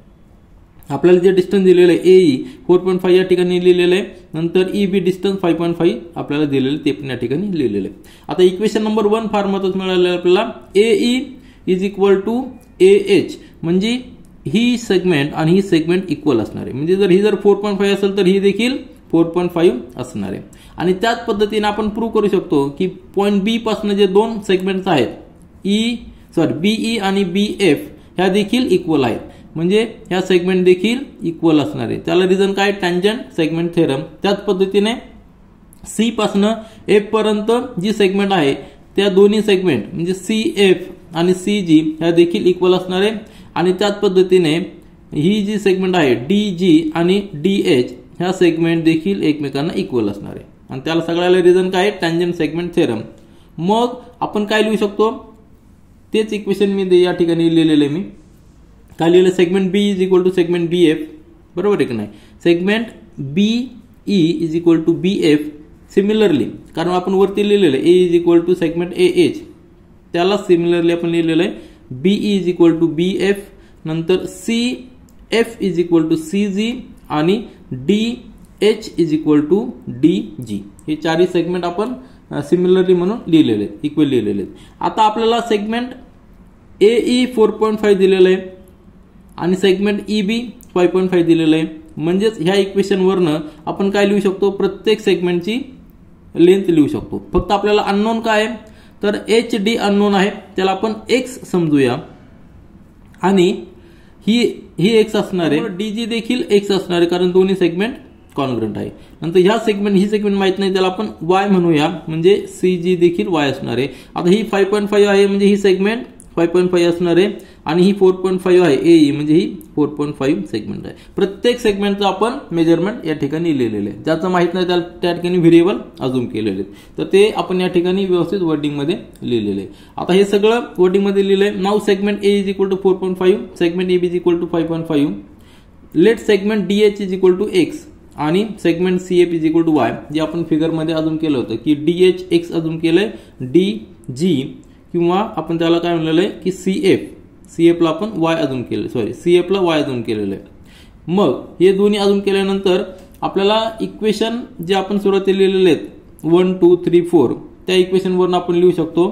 आपल्याला जे डिस्टन्स दिलेलं आहे ए ई 4.5 या ठिकाणी लिहिलेलं आहे, नंतर ई बी डिस्टन्स 5.5 आपल्याला दिलेलं ते पण या ठिकाणी लिहिलेलं आहे. आता इक्वेशन नंबर 1 फार महत्त्वाचं मिळालेलं आहे आपल्याला. A E is equal to A H, म्हणजे ही सेगमेंट आणि ही सेगमेंट इक्वल असणार आहे. म्हणजे जर ही जर 4.5 असेल तर ही देखील 4.5 असणार आहे. आणि त्याच पद्धतीने आपण प्रूव्ह करू शकतो की पॉइंट बी पासून जे दोन सेगमेंट्स आहेत बीई आणि बी एफ ह्या देखील इक्वल आहेत. म्हणजे ह्या सेगमेंट देखील इक्वल असणार आहे. त्याला रिझन काय? Tangent segment theorem. त्याच पद्धतीने सी पासून एफ पर्यंत जी सेगमेंट आहे त्या दोन्ही सेगमेंट म्हणजे सी एफ आणि सी जी ह्या देखील इक्वल असणार आहे. आणि त्याच पद्धतीने ही जी सेगमेंट आहे डी जी आणि डी एच ह्या सेगमेंट देखील एकमेकांना इक्वल असणार आहे. आणि त्याला सगळ्याला रिझन काय? Tangent segment theorem. मग आपण काय लिहू शकतो? तेच इक्वेशन मी या ठिकाणी लिहिलेलं आहे मी. काय लिहिलं, segment B is equal to segment B F, बरोबर आहे की नाही. Segment B E is equal to B F. Similarly कारण आपण वरती लिहिलेलं आहे A is equal to segment A H, त्याला सिमिलरली आपण लिहिलेलं आहे BE is equal to B F, नंतर C F is equal to C G आणि D H is equal to D G. हे चारही सेगमेंट आपण सिमिलरली म्हणून लिहिलेले आहेत, इक्वल लिहिलेले आहेत. आता आपल्याला सेगमेंट एई 4.5 दिलेलं आहे आणि सेगमेंट ईबी 5.5 दिलेलं आहे. म्हणजेच ह्या इक्वेशनवरनं आपण काय लिहू शकतो, प्रत्येक सेगमेंटची लेंथ लिहू शकतो. फक्त आपल्याला अननोन काय आहे, तर एच डी अननोन आहे, त्याला आपण एक्स समजूया आणि ही एक्स असणार आहे, डी जी देखील एक्स असणार आहे कारण दोन्ही सेगमेंट कॉन्ग्रंट आहे. नंतर ह्या सेगमेंट ही सेगमेंट माहित नाही, त्याला आपण वाय म्हणूया, म्हणजे सी जी देखील वाय असणार आहे. आता ही 5.5 आहे म्हणजे ही सेगमेंट 5.5 असणार आहे आणि ही 4.5 आहे एई म्हणजे ही 4.5 सेगमेंट आहे. प्रत्येक सेगमेंटचं आपण मेजरमेंट या ठिकाणी लिहिलेलं आहे. ज्याचं माहित नाही त्या ठिकाणी व्हेरिएबल अजून केलेले आहेत, तर ते आपण या ठिकाणी व्यवस्थित वर्डिंगमध्ये लिहिलेले आहे. आता हे सगळं वर्डिंगमध्ये लिहिलंय. नाव segment A is equal to 4.5, segment A B is equal to 5.5. Let segment D H is equal to x आणि segment C F is equal to y, जे आपण फिगरमध्ये अजून केलं होतं की डी एच एक्स अजून केलंय, डी जी किंवा आपण त्याला काय म्हणलेलं आहे की सीएफ ला आपण वाय अजून केलं, सॉरी सीएफ ला वाय अजून केलेलं आहे. मग हे दोन्ही अजून केल्यानंतर आपल्याला इक्वेशन जे आपण सुरुवातीला लिहिलेले आहेत 1 2 3 4 त्या इक्वेशनवरून आपण लिहू शकतो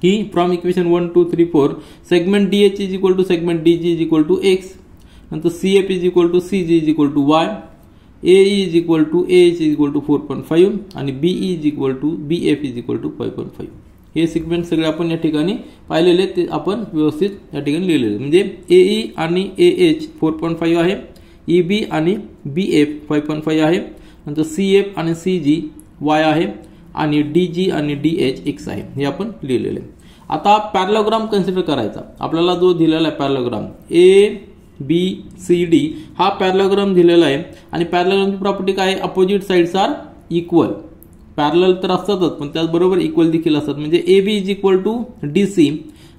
की from equation 1 2 3 4 segment D H is equal to segment D G is equal to x, नंतर CF is equal to C G is equal to y, AE is equal to A H is equal to 4.5 आणि BE is equal to B F is equal to 5.5. हे सेगमेंट सगळे आपण या ठिकाणी पाहिलेले, ते आपण व्यवस्थित या ठिकाणी लिहिलेले. म्हणजे एई आणि ए एच 4.5 आहे, ईबी आणि बी एफ 5.5 आहे, नंतर सी एफ आणि सी जी वाय आहे आणि डी जी आणि डी एच एक्स आहे, हे आपण लिहिलेले. आता पॅरलोग्राम कन्सिडर करायचा आपल्याला, जो दिलेला आहे parallelogram A B C D हा पॅरलोग्राम दिलेला आहे आणि पॅरलोग्रामची प्रॉपर्टी काय आहे, opposite sides are equal. Parallel तर असतातच पण त्याचबरोबर इक्वल देखील असतात. म्हणजे A B is equal to D C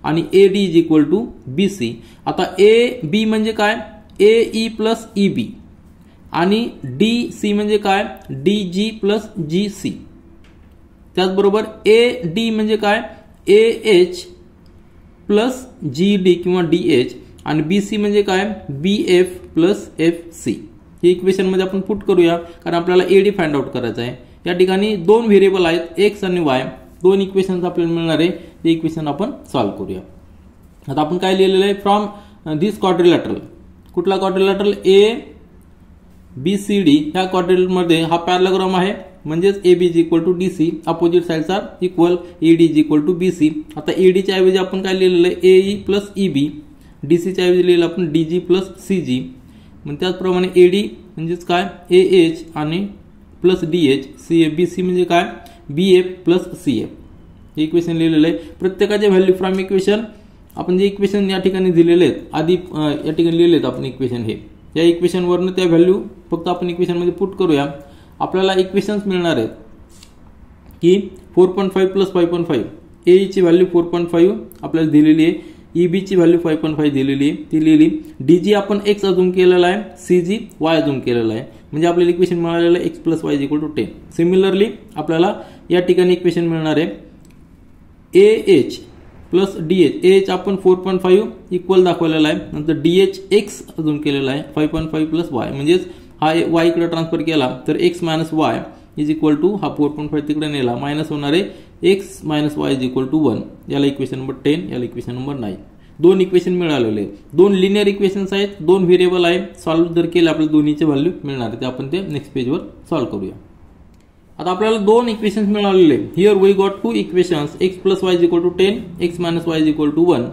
आणि A D is equal to B C. आता ए बी म्हणजे काय, A E plus E B आणि डी सी म्हणजे काय, D G plus G C. त्याचबरोबर ए डी म्हणजे काय, A H plus G D किंवा डी एच आणि बी सी म्हणजे काय, B F plus F C. हे इक्वेशन मध्ये आपण पुट करूया कारण आपल्याला ए डी फाइंड आउट करायचं आहे. या ठिकाणी दोन व्हेरिएबल आहेत एक्स आणि वाय, दोन इक्वेशन्स आपल्याला मिळणार आहे, ते इक्वेशन आपण सॉल्व्ह करूया. आता आपण काय लिहिलेलं आहे, फ्रॉम दिस क्वाड्रिलॅटरल, कुठला quadrilateral A B C D, ह्या क्वाड्रिलॅटरमध्ये हा पॅरलोग्राम आहे म्हणजेच A B is equal to D C, opposite sides are equal, A D is equal to B C. आता ए डी च्या ऐवजी आपण काय लिहिलेलं आहे, A E plus E B, D C च्या ऐवजी लिहिलं आपण D G plus C G. मग त्याचप्रमाणे ए डी म्हणजेच काय, ए एच आणि plus D H, C F, B C म्हणजे काय, B F plus C F. हे इक्वेशन लिहिलेलं आहे. प्रत्येकाचे व्हॅल्यू फ्रॉम इक्वेशन आपण जे इक्वेशन या ठिकाणी दिलेले आहेत आधी या ठिकाणी लिहिलेले आहेत आपण इक्वेशन, हे या इक्वेशनवरनं त्या व्हॅल्यू फक्त आपण इक्वेशनमध्ये पुट करूया. आपल्याला इक्वेशन्स मिळणार आहेत की 4.5 प्लस 5.5, ए ची व्हॅल्यू 4.5 आपल्याला दिलेली आहे, ई बी ची व्हॅल्यू 5.5 दिलेली आहे, ती लिहिली. डी जी आपण एक्स अजून केलेला आहे, सी जी वाय अजून केलेला आहे, म्हणजे आपल्याला इक्वेशन मिळालेलं आहे X plus Y is equal to 10. Similarly आपल्याला या ठिकाणी इक्वेशन मिळणार आहे A H plus D H, A H आपण 4.5 इक्वल दाखवलेला आहे, नंतर डी एच एक्स अजून केलेला आहे 5.5 प्लस वाय, म्हणजेच हा वाय इकडे ट्रान्सफर केला तर X minus Y is equal to हा 4.5 तिकडे नेला मायनस होणार आहे X minus Y is equal to 1. याला इक्वेशन नंबर 10, याला इक्वेशन नंबर 9. दोन इक्वेशन मिळालेले, दोन लिनियर इक्वेशन्स आहेत, दोन व्हेरिएबल आहे. सॉल्व्ह जर केले आपल्याला दोन्हीचे व्हॅल्यू मिळणार आहे, ते आपण ते नेक्स्ट पेजवर सॉल्व्ह करूया. आता आपल्याला दोन इक्वेशन्स मिळालेले. Here we got two equations, X plus Y is equal to 10, X minus Y is equal to 1.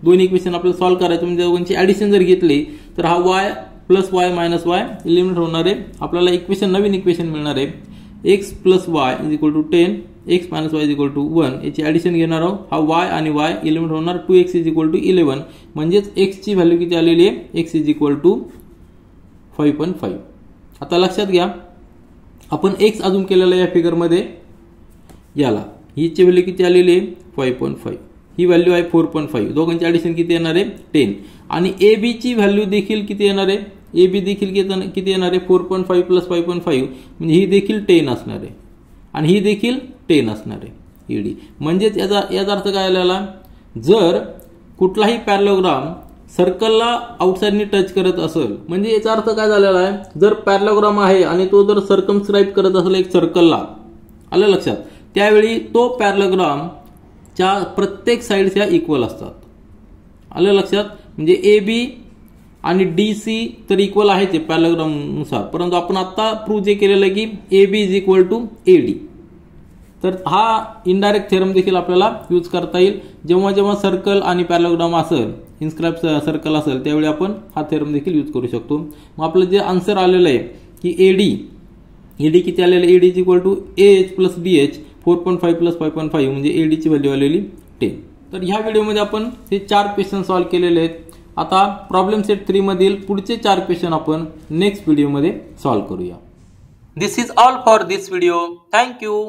दोन इक्वेशन आपल्याला सॉल्व्ह करायचे म्हणजे दोघांची ऍडिशन जर घेतली तर हा Y plus Y minus Y eliminate होणार आहे. आपल्याला इक्वेशन नवीन इक्वेशन मिळणार आहे X plus Y is equal to 10, X minus Y is equal to 1. याची ऍडिशन घेणार आहोत. हा वाय आणि वाय एलिमिनेट होणार, 2x इज इक्वल टू 11, म्हणजेच एक्स ची व्हॅल्यू किती आलेली आहे, एक्स इज इक्वल टू 5.5. आता लक्षात घ्या आपण एक्स अजून केलेला या फिगरमध्ये, याला हीची व्हॅल्यू किती आलेली आहे 5.5, ही व्हॅल्यू आहे 4.5, दोघांची ॲडिशन किती येणार आहे 10. आणि ए बीची व्हॅल्यू देखील किती येणार आहे, ए बी देखील किती येणार आहे 4.5 प्लस 5.5 म्हणजे ही देखील 10 असणार आहे आणि ही देखील 10 असणार आहे ईडी. म्हणजेच याचा अर्थ काय आलेला, जर कुठलाही पॅरलोग्राम सर्कलला आउटसाइडने टच करत असेल म्हणजे याचा अर्थ काय झालेला आहे, जर पॅरलोग्राम आहे आणि तो जर सर्कमस्क्राईब करत असेल एक सर्कलला, आलं लक्षात, त्यावेळी तो पॅरलोग्रामच्या प्रत्येक साईड्स ह्या इक्वल असतात. आलं लक्षात. म्हणजे ए बी आणि डी सी तर इक्वल आहे ते पॅरलोग्रामनुसार, परंतु आपण आता प्रूव्ह जे केलेलं आहे की A B is equal to A D. तर हा इनडायरेक्ट थेरम देखील आपल्याला यूज करता येईल. जेव्हा जेव्हा सर्कल आणि पॅरलोग्राम असेल, इन्स्क्राइब सर्कल असेल, त्यावेळी आपण हा थेरम देखील यूज करू शकतो. मग आपलं जे आन्सर आलेलं आहे की एडी किती आलेलं आहे, AD is equal to H plus D H 4.5 plus 5.5 म्हणजे एडीची व्हॅल्यू आलेली 10. तर ह्या व्हिडिओमध्ये आपण हे 4 क्वेश्चन सॉल्व्ह केलेले आहेत. आता प्रॉब्लेम सेट 3 मधील पुढचे 4 क्वेश्चन आपण नेक्स्ट व्हिडिओमध्ये सॉल्व्ह करूया. This is all for this video. Thank you.